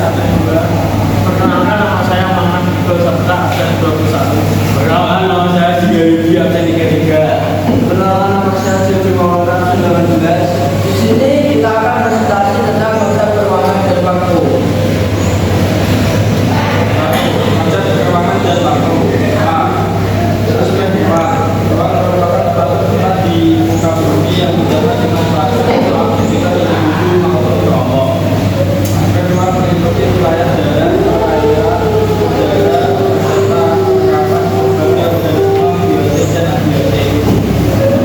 Perkenalkan, nama saya Maman Iqbal Saputra, absen 21. Perkenalkan, nama saya Jiga Yudi, absen 33. Perkenalkan, nama saya Silvi Maulana, absen 18. Di sini kita akan presentasi tentang konsep ruangan dan waktu. Konsep ruangan dan waktu. Terus kedua, ruangan merupakan suatu tempat di muka bumi yang dapat dimanfaatkan untuk aktivitas individu maupun kelompok. Kedua, meliputi wilayah darat, perairan, udara, serta kawasan berbagai organisme biotik dan abiotik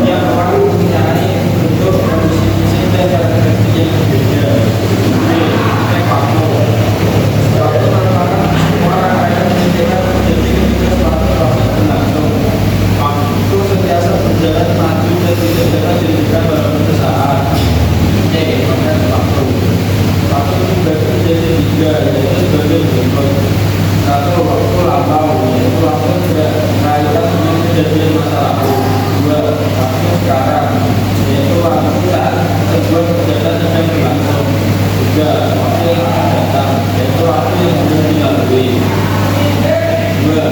yang memang mempunyai bentuk dan fungsi dan karakteristik yang berbeda. Waktu merupakan sebuah rangkaian peristiwa terjadi ketika suatu proses berlangsung. Waktu itu sentiasa berjalan maju dan tidak dapat dihentikan dalam satu saat. Proses waktu. Waktu dibagi menjadi tiga, yaitu sebagai berikut. Satu, waktu lampau, yaitu waktu berkaitan dengan kejadian masa lalu. Dua, waktu sekarang, yaitu waktu saat sebuah kegiatan sedang berlangsung. Tiga, waktu yang akan datang, yaitu waktu yang belum dilalui. Dua,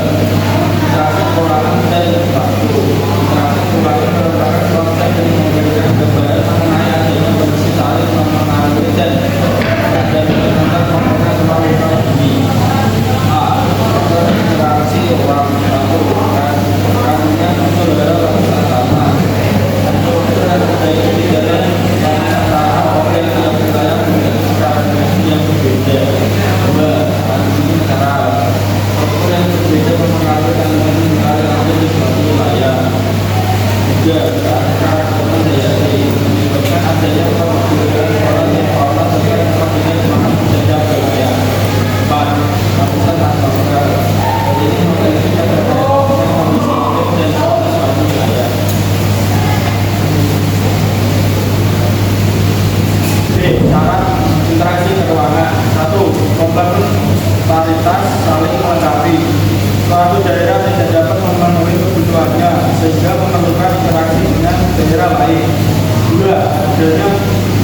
interaksi polangan dan waktu. Interaksi polangan merupakan konsep yang memberikan gambaran mengenai adanya kondisi saling mempengaruhi dan menentukan komponen ruang bumi. A. Interaksi ruang waktu. Karenanya muncul dalam waktu sama. Kemudian terjadi ketinggalan antara objek dalam wilayah dengan karakteristik yang berbeda. Dua, kondisi mineral. Struktur yang berbeda mempengaruhi kandungan mineral yang ada di suatu wilayah. Tiga, karakteristik daya menyebabkan adanya perbedaan pola yang pola sesuai dengan semangat menjajah wilayah. Empat, lapisan atmosfer. Jadi ini memiliki kondisi iklim dan suatu wilayah. B. Syarat interaksi ruangan. Satu, komplementaritas saling melengkapi. Suatu daerah tidak dapat memenuhi kebutuhannya sehingga memerlukan interaksi dengan daerah lain. Dua, adanya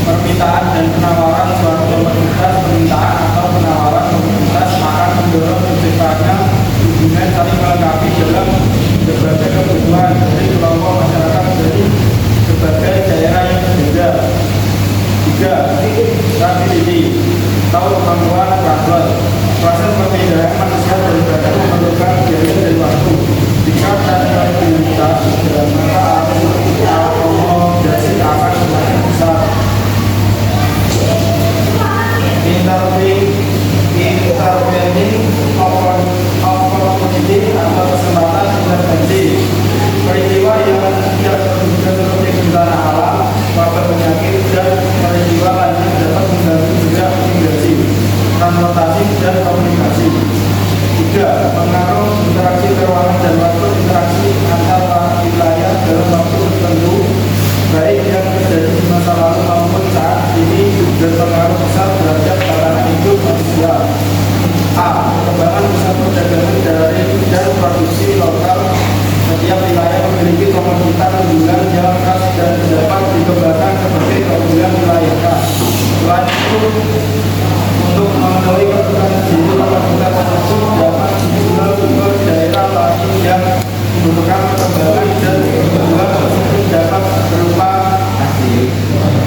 permintaan dan penawaran suatu komoditas. Permintaan atau penawaran komoditas akan mendorong terciptanya hubungan saling melengkapi dalam berbagai kebutuhan dari kelompok masyarakat dari berbagai daerah yang berbeda. Tiga, stability atau kemampuan travel. Proses pemindahan manusia dari badan memerlukan biaya dan waktu. Jika stabilitas maka akomodasi akan semakin besar. Intervening opportunity atau kesempatan intervensi. Peristiwa yang tidak terduga seperti bencana alam, wabah penyakit, dan peristiwa lainnya dapat mengganggu gerak migrasi, transportasi, dan komunikasi. Tiga, pengaruh interaksi ruangan dan waktu. Interaksi antara wilayah dalam waktu tertentu, baik yang terjadi di masa lalu maupun saat ini, berpengaruh besar terhadap tatanan hidup manusia. A. Perkembangan pusat perdagangan dan produksi lokal. Setiap wilayah memiliki komoditas unggulan yang khas dan dapat dikembangkan sebagai keunggulan wilayah khas. Selain itu, untuk memenuhi kebutuhan sendiri, komoditas tersebut dapat dijual ke daerah lain yang membutuhkan perkembangan dan keunggulan tersebut dapat berupa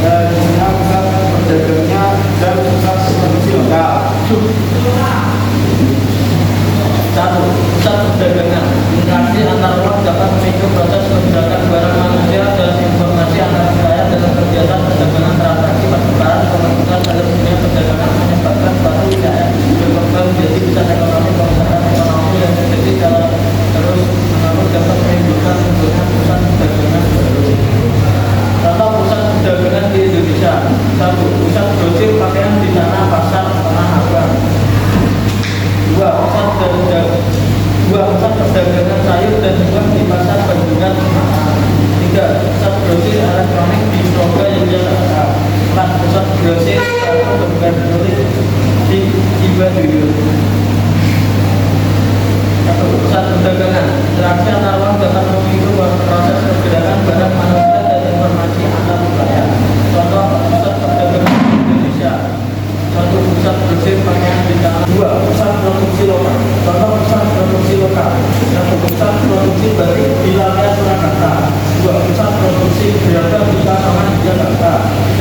dan pusat perdagangnya dan pusat produksi lokal. Satu, pusat perdagangan. Interaksi antar ruang dapat memicu proses pergerakan barang manusia dan informasi antar wilayah dalam kegiatan perdagangan transaksi pertukaran komoditas dalam dunia perdagangan menyebabkan suatu wilayah berkembang menjadi pusat ekonomi. Pemerintahan ekonomi yang terjadi dalam terus menerus dapat menimbulkan pusat perdagangan baru. Contoh pusat perdagangan di Indonesia. Satu, pusat grosir pakaian di Tanah Pasar Tanah Abang. Dua, pusat perdagangan sayur dan buah di Pasar Bandungan. Tiga, pusat grosir elektronik di Surabaya Yogyakarta. Empat, pusat grosir atau bentukan grosir di Cibaduyut. Satu, pusat perdagangan. Interaksi antar ruang dapat memicu proses pergerakan barang manusia dan informasi antar wilayah. Contoh pusat perdagangan di Indonesia. Satu, pusat grosir berbasis pakaian di tanah. 2. Pusat produksi lokal. Contoh pusat produksi lokal. 1. Pusat produksi batik di Lamia Surakarta. 2. Pusat produksi beragam di Kasaman di Jakarta.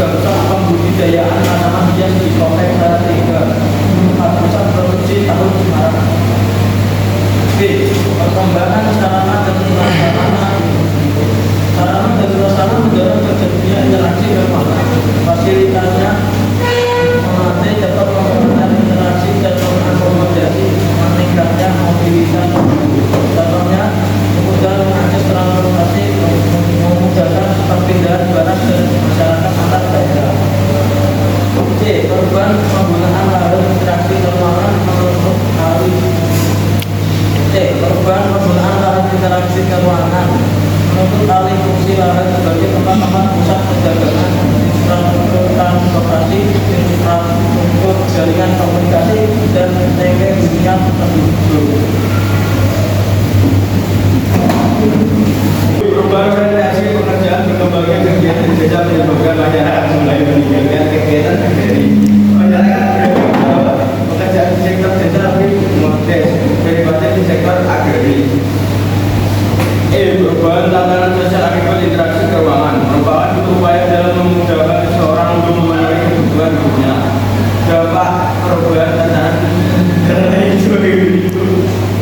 3. Pusat pembudidayaan tanaman hias di Kompleks Salatiga. 4. Pusat produksi tahu Semarang. B. Perkembangan sarana dan prasarana. Sarana dan prasarana mendorong terjadinya interaksi bermakna. Fasilitasnya melatih dapat mempermudah interaksi dan mengakomodasi meningkatnya mobilitas. Contohnya memudahkan akses transportasi, memudahkan perpindahan barang dan masyarakat antar daerah. C. Perubahan penggunaan lahan interaksi ruangan menutup arus. C. Perubahan penggunaan lahan interaksi ruangan menutup alih fungsi lahan sebagai tempat-tempat pusat perdagangan, infrastruktur transportasi, infrastruktur jaringan komunikasi, dan hunian penduduk. Perubahan orientasi pekerjaan berkembangnya kegiatan jejak di lembaga masyarakat mulai meninggalkan kegiatan dari masyarakat pekerjaan di sektor desa lebih modest daripada di sektor agraris. Perubahan tatanan sosial akibat interaksi keuangan merupakan upaya dalam memudahkan seseorang untuk memenuhi kebutuhan hidupnya. Dampak perubahan tatanan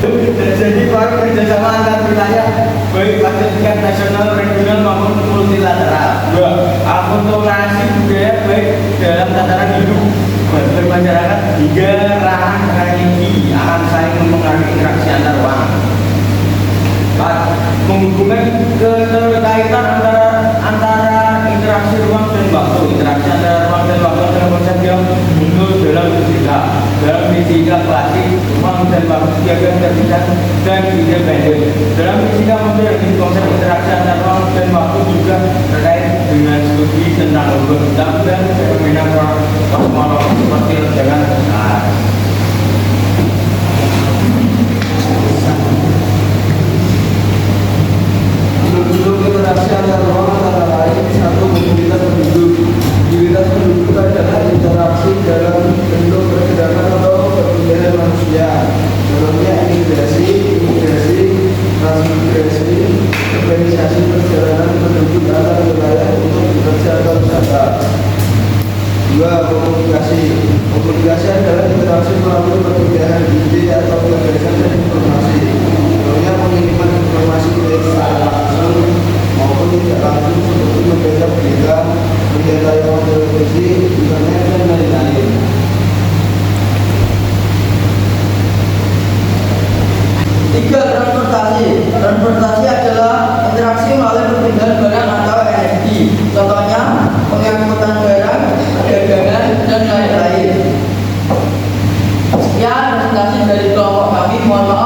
terjadi proyek kerjasama antar wilayah baik pada tingkat nasional, regional maupun multilateral. 2. Akulturasi budaya baik dalam tataran hidup bermasyarakat hingga ranah religi akan saling mempengaruhi interaksi antar ruang. 4. Menghubungkan keterkaitan antara interaksi ruang dan waktu. Interaksi antara ruang dan waktu adalah konsep yang muncul dalam fisika. Dalam fisika klasik, ruang dan waktu diagram terpisah dan independen. Dalam fisika modern, konsep interaksi antara ruang dan waktu juga terkait dengan studi tentang logika dan fenomena kosmologis seperti ledakan besar. Bentuk interaksi antar ruang antara lain. 1. Mobilitas penduduk. Mobilitas penduduk adalah interaksi dalam bentuk pergerakan atau perpindahan manusia. Contohnya imigrasi, transmigrasi, organisasi perjalanan penduduk antar wilayah untuk bekerja atau wisata. 2. Komunikasi. Komunikasi adalah interaksi melalui perpindahan ide atau gagasan dan informasi. Contohnya pengiriman informasi baik secara langsung maupun tidak langsung seperti membaca berita, melihat tayangan televisi, internet, dan lain-lain. 3. Transportasi. Transportasi adalah interaksi melalui perpindahan barang atau energi. Contohnya pengangkutan barang, dagangan, dan lain-lain. Sekian presentasi dari kelompok kami. Mohon maaf